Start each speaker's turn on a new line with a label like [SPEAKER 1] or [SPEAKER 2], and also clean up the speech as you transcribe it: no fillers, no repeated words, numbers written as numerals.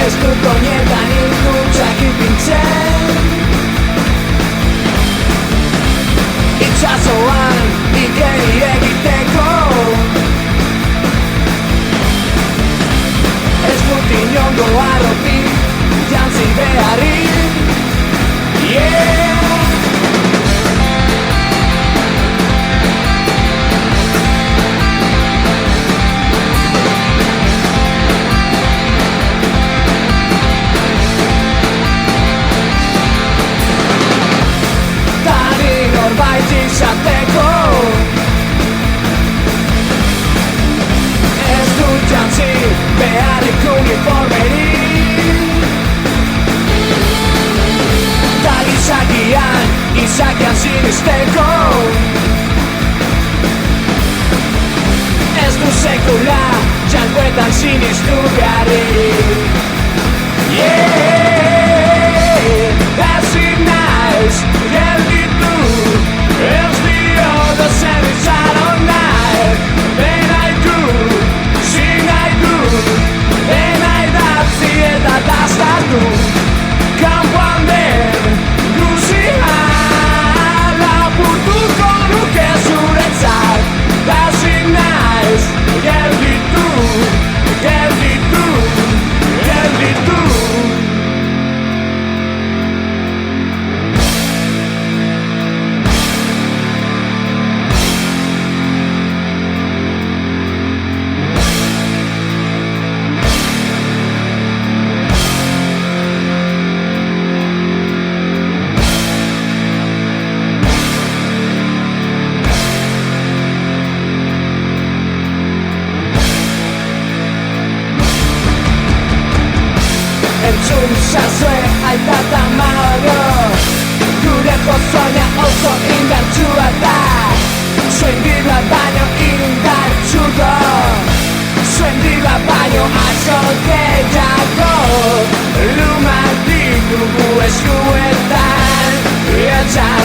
[SPEAKER 1] Ez dut onietan hilkutsak ipintzen Itxasoan ikeri egiteko Ez dut inongo arrotik jantzi beharrik Norbait izateko Ez dut jantzi beharrik uniformerik Da gizakian sinisteko Ez dut sekula jankoetan sinistu beharrik Ezin naiz gelditu Ez dio zer itxaron nahi Nahi du, zin nahi du Nahi datzi eta daztatu Kanpoan den guzia Lapurtuko nuke zuretzat Ezin naiz gelditu Gelditu, gelditu Entzun zazue aita eta mago Gure pozoina oso indartsua da Zuen dirua baino indartsuko Zuen dirua baino asko gehiago Lumak ditugu eskuetan Eta